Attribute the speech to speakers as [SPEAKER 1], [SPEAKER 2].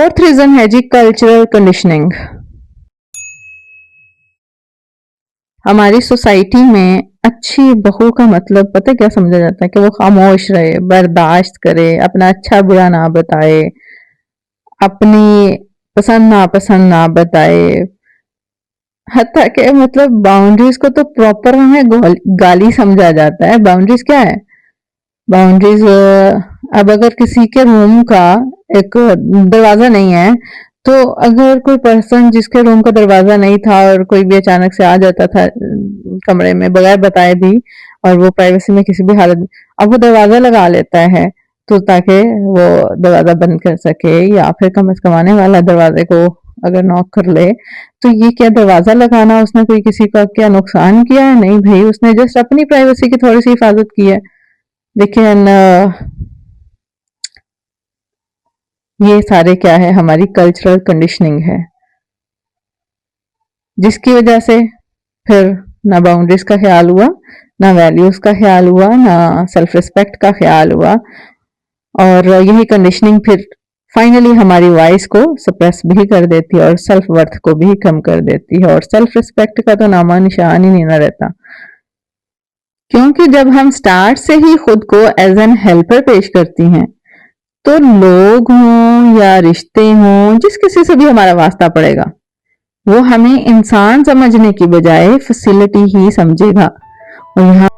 [SPEAKER 1] Fourth reason है जी cultural conditioning. हमारी society में अच्छी बहू का मतलब पता है क्या समझा जाता है? कि वो खामोश रहे, बर्दाश्त करे, अपना अच्छा बुरा ना बताए, अपनी पसंद नापसंद ना बताए। हत्ता के मतलब बाउंड्रीज को तो प्रॉपर हमें गाली समझा जाता है। बाउंड्रीज क्या है? बाउंड्रीज अब अगर किसी के रूम का एक दरवाजा नहीं है, तो अगर कोई पर्सन जिसके रूम का दरवाजा नहीं था और कोई भी अचानक से आ जाता था कमरे में बगैर बताए भी, और वो प्राइवेसी में किसी भी हालत में, अब वो दरवाजा लगा लेता है तो ताकि वो दरवाजा बंद कर सके, या फिर कम आने वाला दरवाजे को अगर नॉक कर ले, तो ये क्या दरवाजा लगाना उसने कोई किसी का क्या नुकसान किया है? नहीं भाई, उसने जस्ट अपनी प्राइवेसी की थोड़ी सी हिफाजत की है। लेकिन ये सारे क्या है? हमारी कल्चरल कंडीशनिंग है, जिसकी वजह से फिर ना बाउंड्रीज का ख्याल हुआ, ना वैल्यूज का ख्याल हुआ, ना सेल्फ रिस्पेक्ट का ख्याल हुआ, और यही कंडीशनिंग फिर फाइनली हमारी वॉइस को सप्रेस भी कर देती है और सेल्फ वर्थ को भी कम कर देती है, और सेल्फ रिस्पेक्ट का तो नामा निशान ही नहीं ना रहता। क्योंकि जब हम स्टार्ट से ही खुद को एज एन हेल्पर पेश करती हैं, तो लोग हों या रिश्ते हों, जिस किसी से भी हमारा वास्ता पड़ेगा, वो हमें इंसान समझने की बजाय फैसिलिटी ही समझेगा। और यहाँ